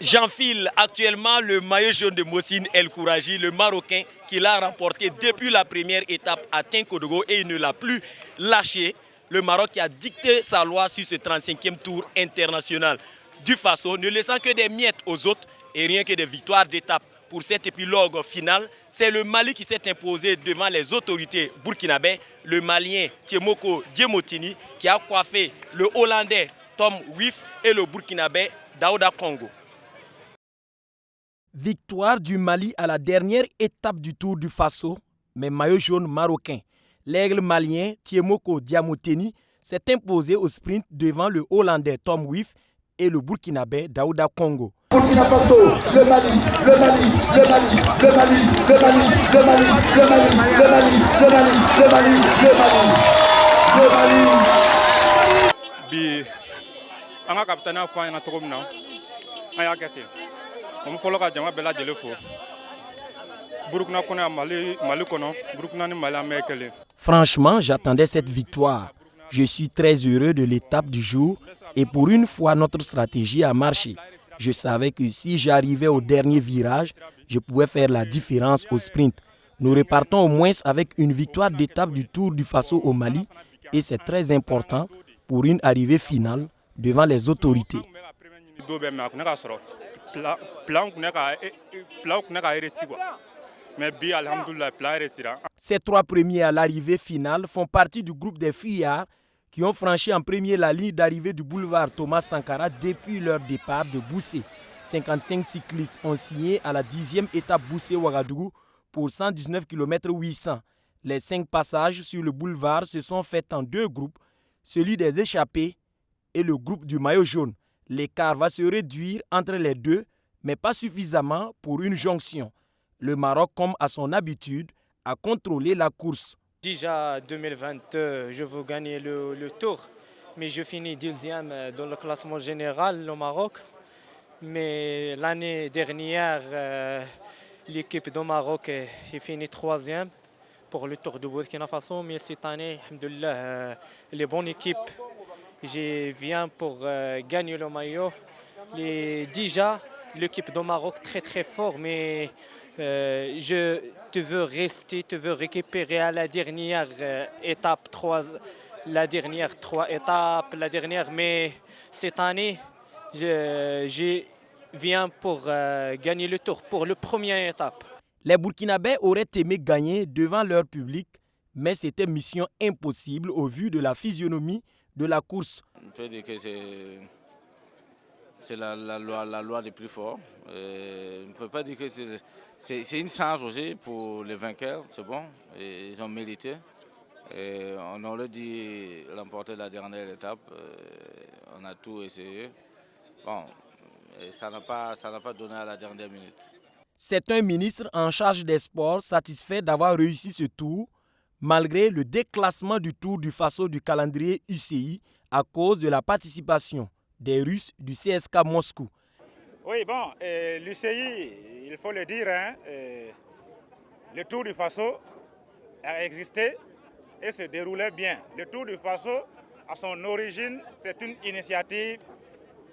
J'enfile actuellement le maillot jaune de Mohsin El Kouraji, le Marocain qui l'a remporté depuis la première étape à Tinkodogo et il ne l'a plus lâché. Le Maroc qui a dicté sa loi sur ce 35e tour international du Faso, ne laissant que des miettes aux autres et rien que des victoires d'étape. Pour cet épilogue final, c'est le Mali qui s'est imposé devant les autorités burkinabè, le Malien Tiemoko Diemotini qui a coiffé le Hollandais Tom Wif et le Burkinabè Daouda Congo. Victoire du Mali à la dernière étape du Tour du Faso, mais maillot jaune marocain. L'aigle malien Tiemoko Diamoteni s'est imposé au sprint devant le Hollandais Tom Wif et le Burkinabè Daouda Congo. Burkina Faso, le Mali, le Mali, le Mali, le Mali, le Mali, le Mali, le Mali, le Mali, le Mali, le Mali, le Mali, le Mali. Bi, anga kapitana fa na togo mina, aya gete. On folo ka jama bela jele fo. Burkina kono Mali kono, Burkina ni Mali amekele. Franchement, j'attendais cette victoire. Je suis très heureux de l'étape du jour et pour une fois notre stratégie a marché. Je savais que si j'arrivais au dernier virage, je pouvais faire la différence au sprint. Nous repartons au moins avec une victoire d'étape du Tour du Faso au Mali et c'est très important pour une arrivée finale devant les autorités. Ces trois premiers à l'arrivée finale font partie du groupe des fuyards qui ont franchi en premier la ligne d'arrivée du boulevard Thomas Sankara depuis leur départ de Boussé. 55 cyclistes ont signé à la 10e étape Boussé-Ouagadougou pour 119 km 800. Les 5 passages sur le boulevard se sont faits en 2 groupes, celui des échappés et le groupe du maillot jaune. L'écart va se réduire entre les deux, mais pas suffisamment pour une jonction. Le Maroc, comme à son habitude, a contrôlé la course. Déjà 2022, je veux gagner le tour, mais je finis 10e dans le classement général au Maroc. Mais l'année dernière, l'équipe du Maroc est finie 3e pour le Tour de Burkina Faso. Mais cette année, alhamdoulilah, les bonnes équipes, je viens pour gagner le maillot. Déjà, l'équipe du Maroc très très fort, mais tu veux rester, tu veux récupérer à la dernière étape 3, la dernière 3 étapes, mais cette année, je viens pour gagner le tour, pour la première étape. Les Burkinabés auraient aimé gagner devant leur public, mais c'était mission impossible au vu de la physionomie de la course. On peut dire que c'est la loi des plus forts. On ne peut pas dire que c'est une chance aussi pour les vainqueurs, c'est bon, et ils ont mérité. Et on aurait dû remporter la dernière étape, on a tout essayé. Bon, et ça n'a pas donné à la dernière minute. C'est un ministre en charge des sports satisfait d'avoir réussi ce tour, malgré le déclassement du Tour du Faso du calendrier UCI à cause de la participation des Russes du CSKA Moscou. Oui, bon, l'UCI, il faut le dire, hein, le Tour du Faso a existé et se déroulait bien. Le Tour du Faso, à son origine, c'est une initiative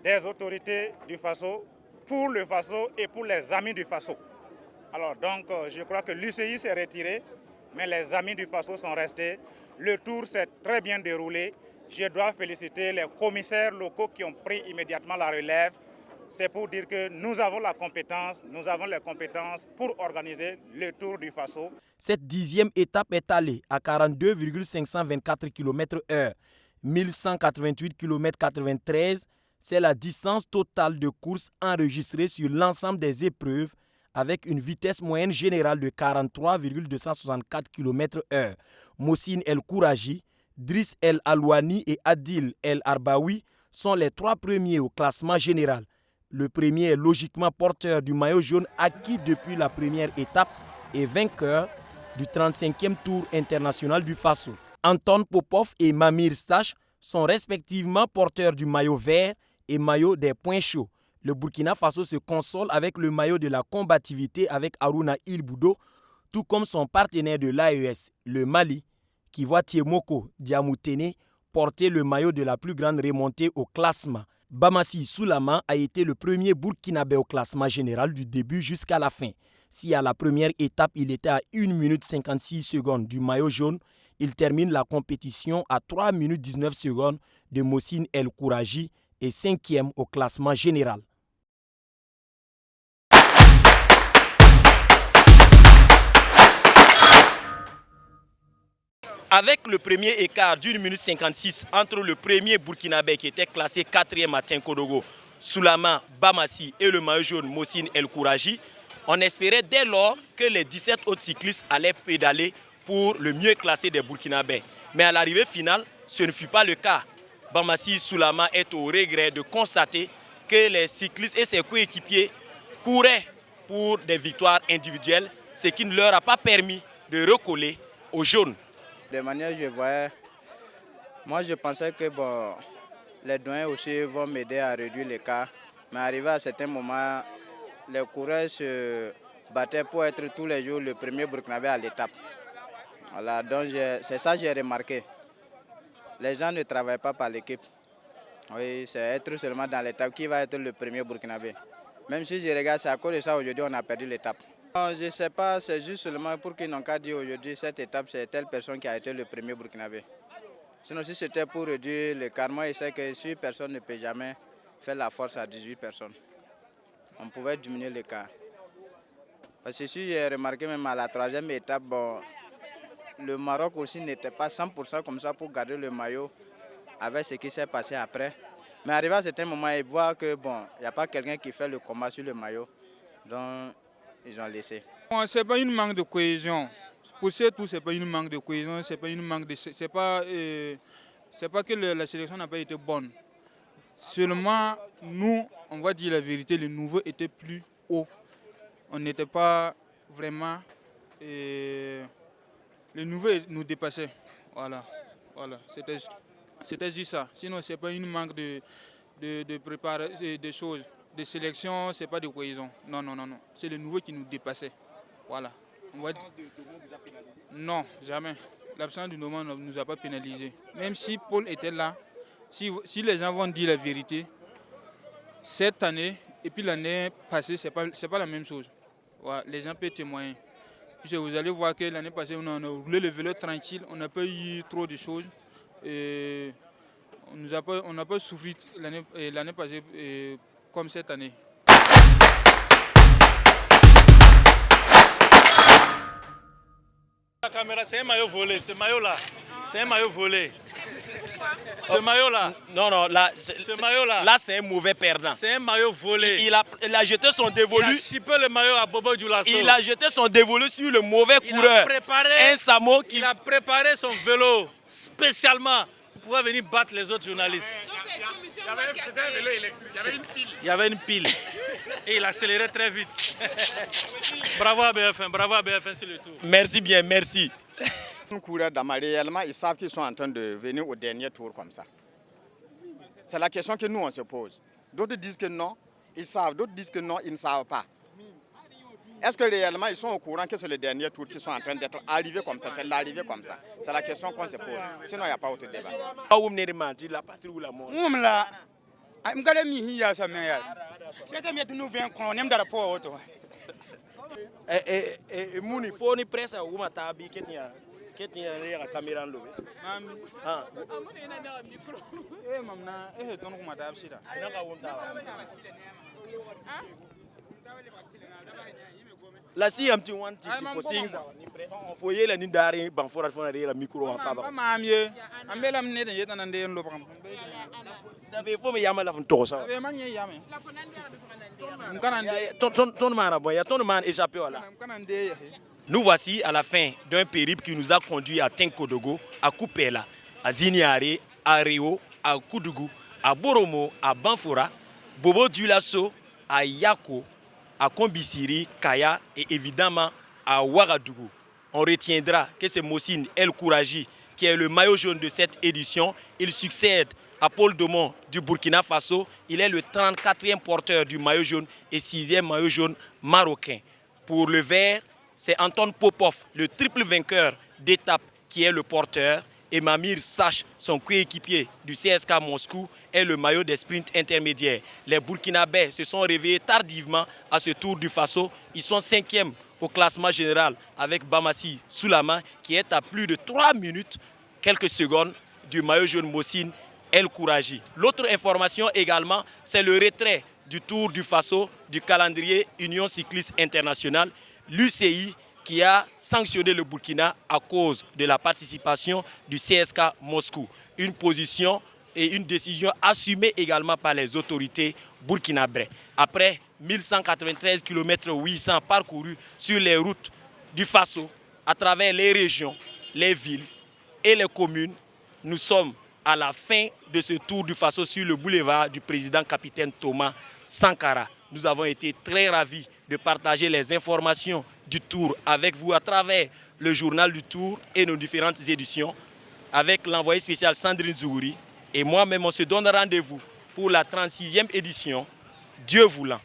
des autorités du Faso pour le Faso et pour les amis du Faso. Alors donc, je crois que l'UCI s'est retiré, mais les amis du Faso sont restés. Le Tour s'est très bien déroulé. Je dois féliciter les commissaires locaux qui ont pris immédiatement la relève. C'est pour dire que nous avons la compétence, nous avons les compétences pour organiser le Tour du Faso. Cette 10e étape est allée à 42,524 km/h, 1188 km 93. C'est la distance totale de course enregistrée sur l'ensemble des épreuves avec une vitesse moyenne générale de 43,264 km/h. Mohsin El Kouraji, Driss El Alouani et Adil El Arbaoui sont les 3 premiers au classement général. Le premier est logiquement porteur du maillot jaune acquis depuis la première étape et vainqueur du 35e Tour international du Faso. Anton Popov et Mamir Stache sont respectivement porteurs du maillot vert et maillot des points chauds. Le Burkina Faso se console avec le maillot de la combativité avec Harouna Il-Boudo, tout comme son partenaire de l'AES, le Mali, qui voit Tiemoko Diamoutene porter le maillot de la plus grande remontée au classement. Bamassi Soulama a été le premier Burkinabé au classement général du début jusqu'à la fin. Si à la première étape, il était à 1 minute 56 secondes du maillot jaune, il termine la compétition à 3 minutes 19 secondes de Mohsin El Kouraji et 5e au classement général. Avec le premier écart d'1 minute 56 entre le premier Burkinabé qui était classé 4e à Tinkodogo, Soulama Bamassi et le maillot jaune Mohsin El Kouraji, on espérait dès lors que les 17 autres cyclistes allaient pédaler pour le mieux classé des Burkinabés. Mais à l'arrivée finale, ce ne fut pas le cas. Bamassi Soulama est au regret de constater que les cyclistes et ses coéquipiers couraient pour des victoires individuelles, ce qui ne leur a pas permis de recoller aux jaunes. De manière, moi je pensais que les doyens aussi vont m'aider à réduire l'écart. Mais arrivé à certains moments, les coureurs se battaient pour être tous les jours le premier Burkinabé à l'étape. Voilà, donc c'est ça que j'ai remarqué. Les gens ne travaillent pas par l'équipe. Oui, c'est être seulement dans l'étape qui va être le premier Burkinabé. Même si je regarde, c'est à cause de ça aujourd'hui on a perdu l'étape. Je ne sais pas, c'est juste seulement pour qu'ils n'ont qu'à dire aujourd'hui cette étape, c'est telle personne qui a été le premier Burkinabé. Sinon, si c'était pour réduire l'écart, moi je sais que si personne ne peut jamais faire la force à 18 personnes, on pouvait diminuer l'écart. Parce que si j'ai remarqué même à la 3e étape, le Maroc aussi n'était pas 100% comme ça pour garder le maillot avec ce qui s'est passé après. Mais arrivé à certains moments, ils voient que il n'y a pas quelqu'un qui fait le combat sur le maillot. Donc, ils ont laissé. Ce n'est pas une manque de cohésion. Pour ce tout, ce n'est pas une manque de cohésion, c'est pas que la sélection n'a pas été bonne. Seulement, nous, on va dire la vérité, les nouveaux étaient plus hauts. On n'était pas vraiment... les nouveaux nous dépassaient. Voilà. C'était juste ça. Sinon, ce n'est pas une manque de préparation, des choses. De sélection, ce n'est pas de cohésion. Non. C'est les nouveaux qui nous dépassaient. Voilà. L'absence de Domo vous a pénalisé? Non, jamais. L'absence de Domo ne nous a pas pénalisé. Même si Paul était là, si les gens vont dire la vérité, cette année et puis l'année passée, ce n'est pas la même chose. Voilà. Les gens peuvent témoigner. Puis vous allez voir que l'année passée, on a roulé le vélo tranquille, on n'a pas eu trop de choses. Et on n'a pas souffert l'année passée comme cette année. La caméra, c'est un maillot volé. Ce maillot-là, c'est un maillot volé. Ce maillot-là. Non, là, ce maillot-là. Là, c'est un mauvais perdant. C'est un maillot volé. Il a jeté son dévolu. Il a chippé le maillot à Bobo Dioulasso. Il a jeté son dévolu sur le mauvais coureur. Il a préparé son vélo spécialement pour pouvoir venir battre les autres journalistes. C'était un vélo électrique, il y avait une pile. Il y avait une pile. Et il accélérait très vite. Bravo à BFM sur le tour. Merci bien, merci. Un coureur d'Ama, réellement, ils savent qu'ils sont en train de venir au dernier tour comme ça. C'est la question que nous, on se pose. D'autres disent que non, ils savent. D'autres disent que non, ils ne savent pas. Est-ce que réellement, ils sont au courant que c'est le dernier tour qu'ils sont en train d'être arrivés comme ça? C'est l'arrivée comme ça. C'est la question qu'on se pose. Sinon, il n'y a pas autre débat. La patrie ou la mort? Et Mouni, il faut une presse à Ouma Tabi qui est la caméra en l'eau. La si am ti wan ti ko sing on fo yela ni dari ban fora fona de la micro en faba ma amye ambela mne de yeta nan de lo bram da be fo me yama la fon to sa be man yame ton man bon ya ton man échappé wala. Nous voici à la fin d'un périple qui nous a conduit à Tinkodogo, à Kupela, à Ziniare, à Rio, à Koudougou, à Boromo, à Banfora, Bobo Dioulasso, à Yako, à Kombisiri, Kaya et évidemment à Ouagadougou. On retiendra que c'est Mohsin El Kouraji qui est le maillot jaune de cette édition. Il succède à Paul Domon du Burkina Faso. Il est le 34e porteur du maillot jaune et 6e maillot jaune marocain. Pour le vert, c'est Anton Popov, le triple vainqueur d'étape qui est le porteur. et Mamir Sache, son coéquipier du CSKA Moscou, est le maillot des sprints intermédiaires. Les Burkinabés se sont réveillés tardivement à ce Tour du Faso. Ils sont 5e au classement général avec Bamassi Soulama qui est à plus de 3 minutes, quelques secondes du maillot jaune Mossine El Kouraji. L'autre information également, c'est le retrait du Tour du Faso du calendrier Union Cycliste Internationale, l'UCI, qui a sanctionné le Burkina à cause de la participation du CSKA Moscou. Une position et une décision assumée également par les autorités burkinabées. Après 1193 km 800 parcourus sur les routes du Faso, à travers les régions, les villes et les communes, nous sommes à la fin de ce Tour du Faso sur le boulevard du président capitaine Thomas Sankara. Nous avons été très ravis de partager les informations du Tour avec vous à travers le journal du Tour et nos différentes éditions avec l'envoyé spécial Sandrine Zouri. Et moi-même, on se donne rendez-vous pour la 36e édition, Dieu voulant.